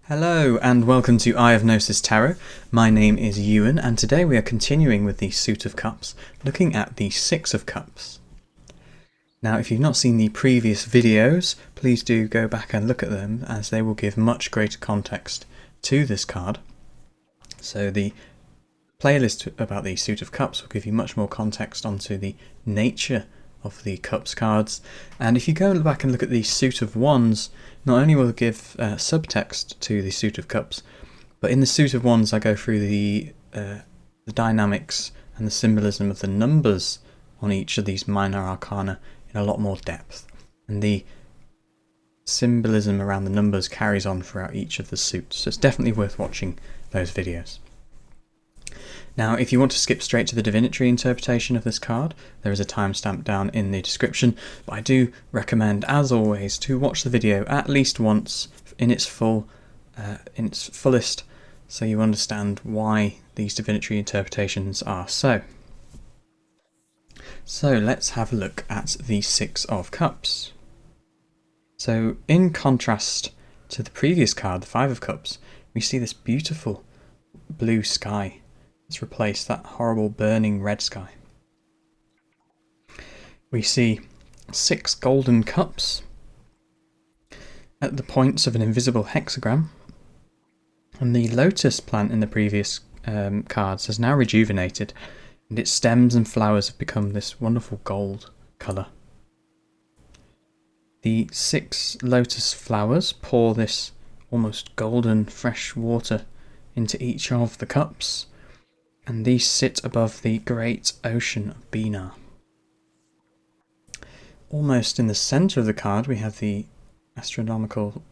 Hello and welcome to Eye of Gnosis Tarot. My name is Ewan and today we are continuing with the Suit of Cups, looking at the Six of Cups. Now if you've not seen the previous videos, please do go back and look at them as they will give much greater context to this card. So the playlist about the Suit of Cups will give you much more context onto the nature of the Cups cards, and if you go back and look at the Suit of Wands, not only will it give subtext to the Suit of Cups, but in the Suit of Wands I go through the dynamics and the symbolism of the numbers on each of these Minor Arcana in a lot more depth, and the symbolism around the numbers carries on throughout each of the suits, so it's definitely worth watching those videos. Now, if you want to skip straight to the Divinatory interpretation of this card, there is a timestamp down in the description, but I do recommend, as always, to watch the video at least once in its fullest, so you understand why these Divinatory interpretations are so. So let's have a look at the Six of Cups. So in contrast to the previous card, the Five of Cups, we see this beautiful blue sky. Let's replace that horrible burning red sky. We see 6 golden cups at the points of an invisible hexagram, and the lotus plant in the previous cards has now rejuvenated, and its stems and flowers have become this wonderful gold colour. The 6 lotus flowers pour this almost golden fresh water into each of the cups, and these sit above the great ocean of Binah. Almost in the centre of the card we have the astronomical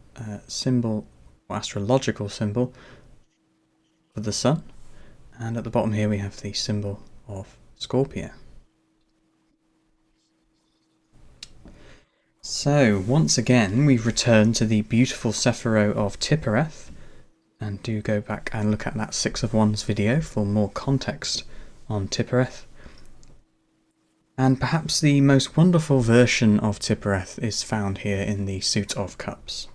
symbol, or astrological symbol of the sun, and at the bottom here we have the symbol of Scorpio. So once again we've returned to the beautiful Sephiroth of Tiphereth, and do go back and look at that Six of Wands video for more context on Tiphereth. And perhaps the most wonderful version of Tiphereth is found here in the Suit of Cups.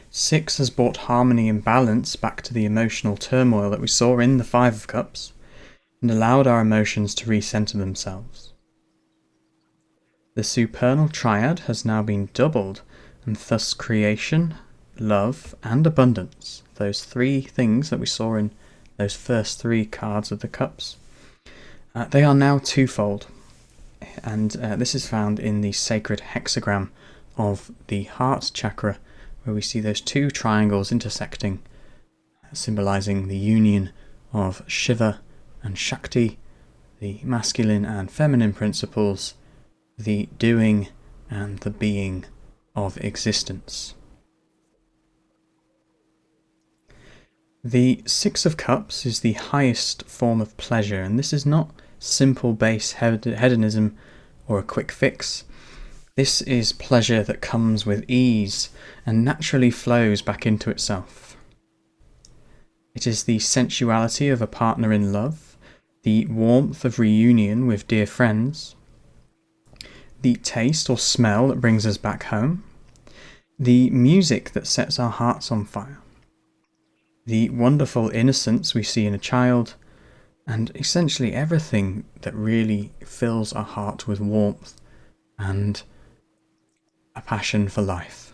6 has brought harmony and balance back to the emotional turmoil that we saw in the Five of Cups, and allowed our emotions to recenter themselves. The supernal triad has now been doubled, and thus creation, love and abundance, those 3 things that we saw in those first 3 cards of the cups, they are now twofold, and this is found in the sacred hexagram of the heart chakra, where we see those 2 triangles intersecting, symbolizing the union of Shiva and Shakti, the masculine and feminine principles, the doing and the being of existence. The Six of Cups is the highest form of pleasure, and this is not simple base hedonism or a quick fix. This is pleasure that comes with ease and naturally flows back into itself. It is the sensuality of a partner in love, the warmth of reunion with dear friends, the taste or smell that brings us back home, the music that sets our hearts on fire, the wonderful innocence we see in a child, and essentially everything that really fills our heart with warmth and a passion for life.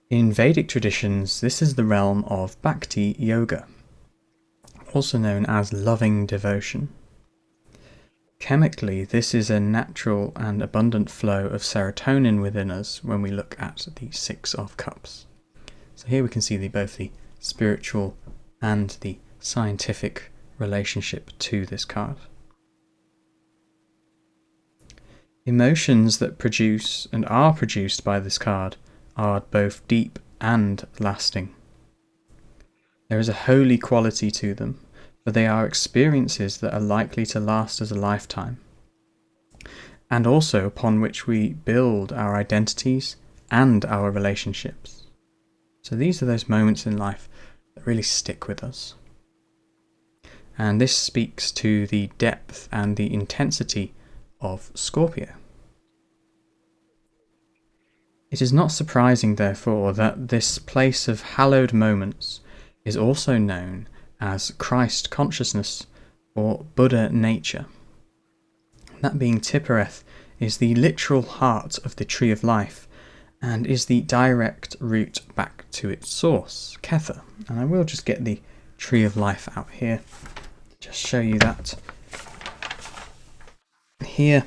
In Vedic traditions, this is the realm of Bhakti Yoga, also known as loving devotion. Chemically, this is a natural and abundant flow of serotonin within us when we look at the Six of Cups. So here we can see both the spiritual and the scientific relationship to this card. Emotions that produce and are produced by this card are both deep and lasting. There is a holy quality to them, for they are experiences that are likely to last us a lifetime, and also upon which we build our identities and our relationships. So these are those moments in life that really stick with us. And this speaks to the depth and the intensity of Scorpio. It is not surprising, therefore, that this place of hallowed moments is also known as Christ consciousness or Buddha nature. That being Tiphereth is the literal heart of the Tree of Life and is the direct route back to its source, Kether. And I will just get the Tree of Life out here, just show you that. Here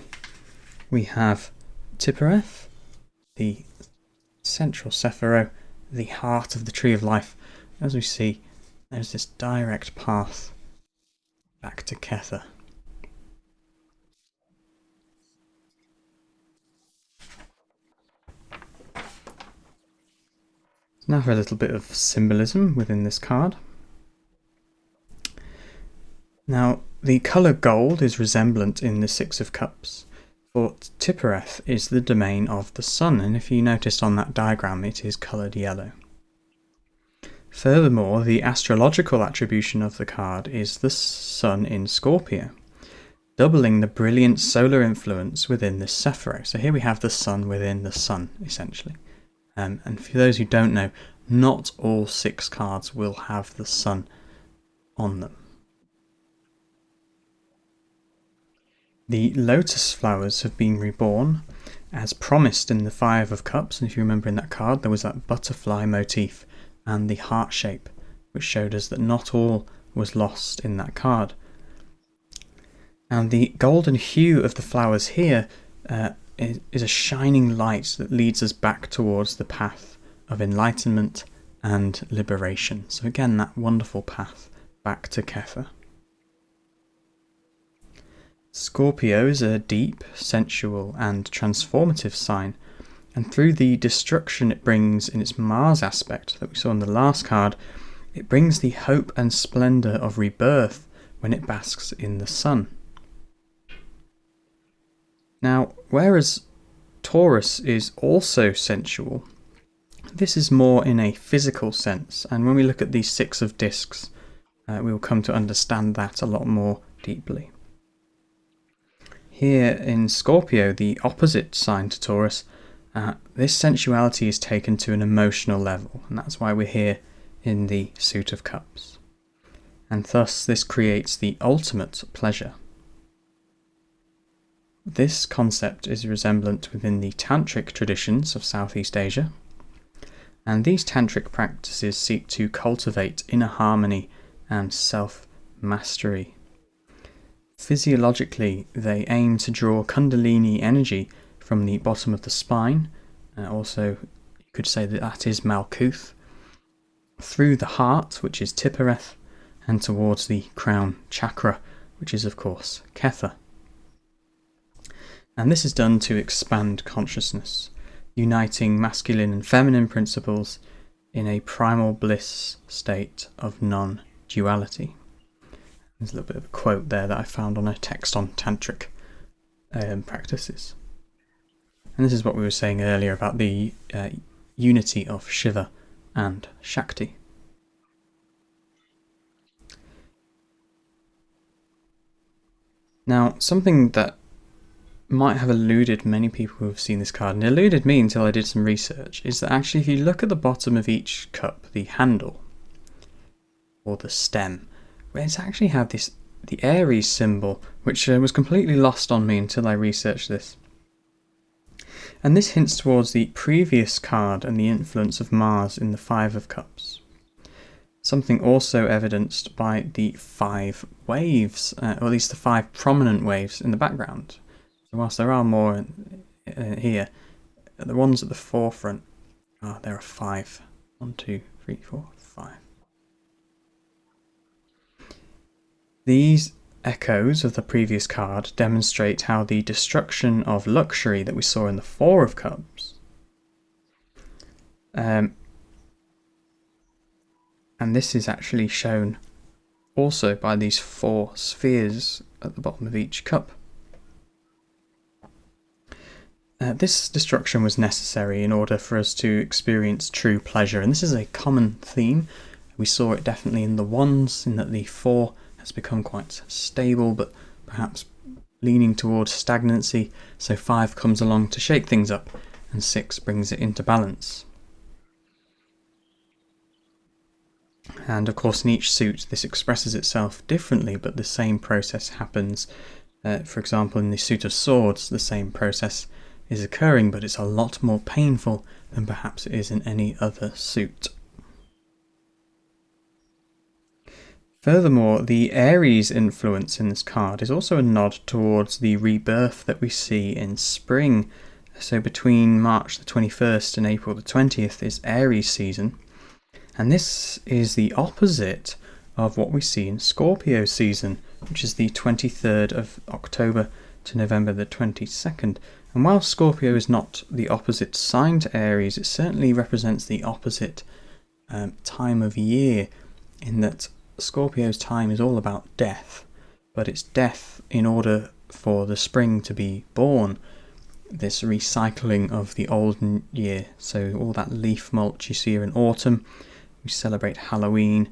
we have Tiphereth, the central Sephiroth, the heart of the Tree of Life. As we see, there's this direct path back to Kether. Now for a little bit of symbolism within this card. Now, the colour gold is resemblant in the Six of Cups, for Tiphereth is the domain of the sun, and if you noticed on that diagram, it is coloured yellow. Furthermore, the astrological attribution of the card is the sun in Scorpio, doubling the brilliant solar influence within this Sephiroth. So here we have the sun within the sun, essentially. And for those who don't know, not all 6 cards will have the sun on them. The lotus flowers have been reborn, as promised in the Five of Cups, and if you remember in that card there was that butterfly motif and the heart shape, which showed us that not all was lost in that card. And the golden hue of the flowers here is a shining light that leads us back towards the path of enlightenment and liberation. So again, that wonderful path back to Kether. Scorpio is a deep, sensual and transformative sign, and through the destruction it brings in its Mars aspect that we saw in the last card, it brings the hope and splendour of rebirth when it basks in the sun. Now, whereas Taurus is also sensual, this is more in a physical sense, and when we look at these 6 of discs, we will come to understand that a lot more deeply. Here in Scorpio, the opposite sign to Taurus, this sensuality is taken to an emotional level, and that's why we're here in the Suit of Cups. And thus this creates the ultimate pleasure. This concept is resemblant within the tantric traditions of Southeast Asia, and these tantric practices seek to cultivate inner harmony and self-mastery. Physiologically, they aim to draw Kundalini energy from the bottom of the spine, also you could say that that is Malkuth, through the heart, which is Tiphereth, and towards the crown chakra, which is of course Kether. And this is done to expand consciousness, uniting masculine and feminine principles in a primal bliss state of non-duality. There's a little bit of a quote there that I found on a text on tantric practices. And this is what we were saying earlier about the unity of Shiva and Shakti. Now, something that might have eluded many people who have seen this card, and eluded me until I did some research, is that actually if you look at the bottom of each cup, the handle, or the stem, where it's actually had this, the Aries symbol, which was completely lost on me until I researched this. And this hints towards the previous card and the influence of Mars in the Five of Cups. Something also evidenced by the 5 waves, or at least the 5 prominent waves in the background. So whilst there are more here, the ones at the forefront, there are 5. 1, 2, 3, 4, 5. These echoes of the previous card demonstrate how the destruction of luxury that we saw in the Four of Cups, and this is actually shown also by these 4 spheres at the bottom of each cup. This destruction was necessary in order for us to experience true pleasure, and this is a common theme. We saw it definitely in the Wands, in that the 4 has become quite stable, but perhaps leaning towards stagnancy, so 5 comes along to shake things up and 6 brings it into balance. And of course in each suit this expresses itself differently, but the same process happens. For example, in the suit of swords the same process is occurring, but it's a lot more painful than perhaps it is in any other suit. Furthermore, the Aries influence in this card is also a nod towards the rebirth that we see in spring. So between March the 21st and April the 20th is Aries season, and this is the opposite of what we see in Scorpio season, which is the 23rd of October to November the 22nd. And while Scorpio is not the opposite sign to Aries, it certainly represents the opposite time of year, in that Scorpio's time is all about death, but it's death in order for the spring to be born, this recycling of the old year. So all that leaf mulch you see here in autumn, we celebrate Halloween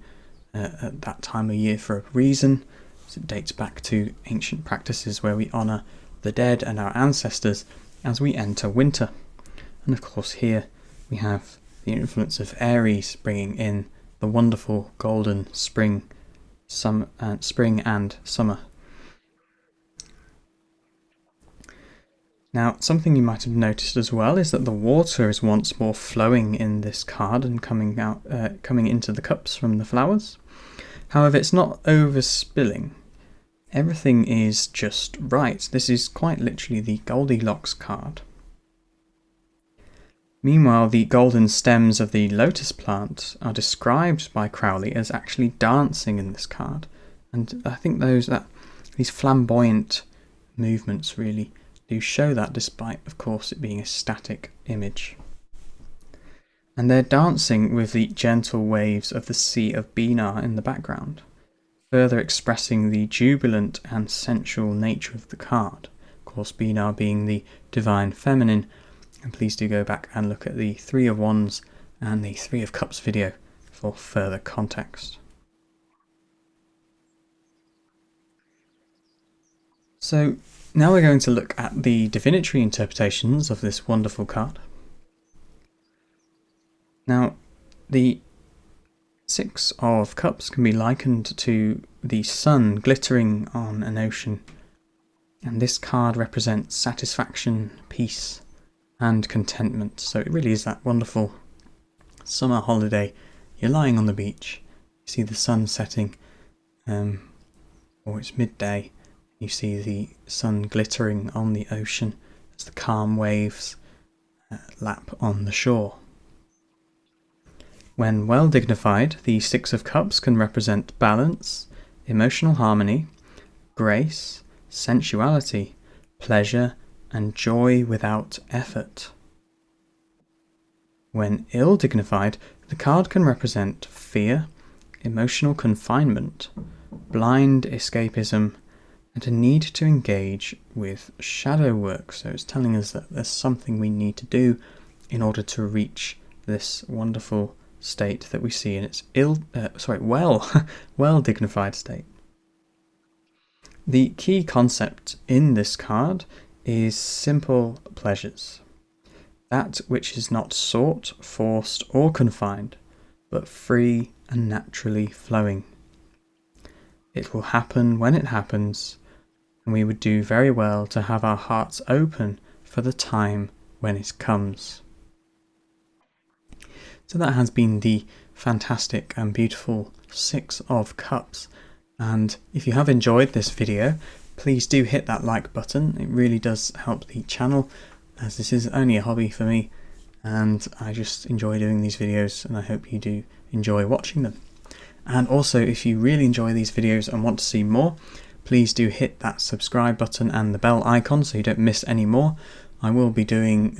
at that time of year for a reason. So it dates back to ancient practices where we honour the dead and our ancestors as we enter winter. And of course here we have the influence of Aries bringing in the wonderful golden spring and summer. Now, something you might have noticed as well is that the water is once more flowing in this card and coming into the cups from the flowers. However, it's not overspilling. Everything is just right. This is quite literally the Goldilocks card. Meanwhile, the golden stems of the lotus plant are described by Crowley as actually dancing in this card, and I think these flamboyant movements really do show that, despite of course it being a static image. And they're dancing with the gentle waves of the Sea of Benar in the background, further expressing the jubilant and sensual nature of the card. Of course, Benar being the divine feminine. And please do go back and look at the 3 of Wands and the 3 of Cups video for further context. So now we're going to look at the divinatory interpretations of this wonderful card. Now, the 6 of Cups can be likened to the sun glittering on an ocean, and this card represents satisfaction, peace, and contentment. So it really is that wonderful summer holiday. You're lying on the beach, you see the sun setting, or it's midday, you see the sun glittering on the ocean as the calm waves lap on the shore. When well dignified, the 6 of Cups can represent balance, emotional harmony, grace, sensuality, pleasure, and joy without effort. When ill-dignified, the card can represent fear, emotional confinement, blind escapism, and a need to engage with shadow work. So it's telling us that there's something we need to do in order to reach this wonderful state that we see in its well dignified state. The key concept in this card is simple pleasures, that which is not sought, forced, or confined, but free and naturally flowing. It will happen when it happens, and we would do very well to have our hearts open for the time when it comes. So that has been the fantastic and beautiful 6 of Cups, and if you have enjoyed this video, please do hit that like button. It really does help the channel, as this is only a hobby for me and I just enjoy doing these videos, and I hope you do enjoy watching them. And also, if you really enjoy these videos and want to see more, please do hit that subscribe button and the bell icon so you don't miss any more. I will be doing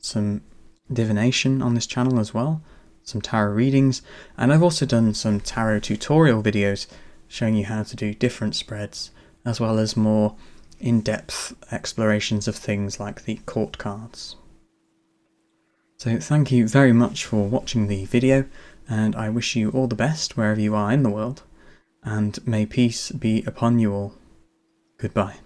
some divination on this channel as well, some tarot readings, and I've also done some tarot tutorial videos showing you how to do different spreads, as well as more in-depth explorations of things like the court cards. So thank you very much for watching the video, and I wish you all the best wherever you are in the world, and may peace be upon you all. Goodbye.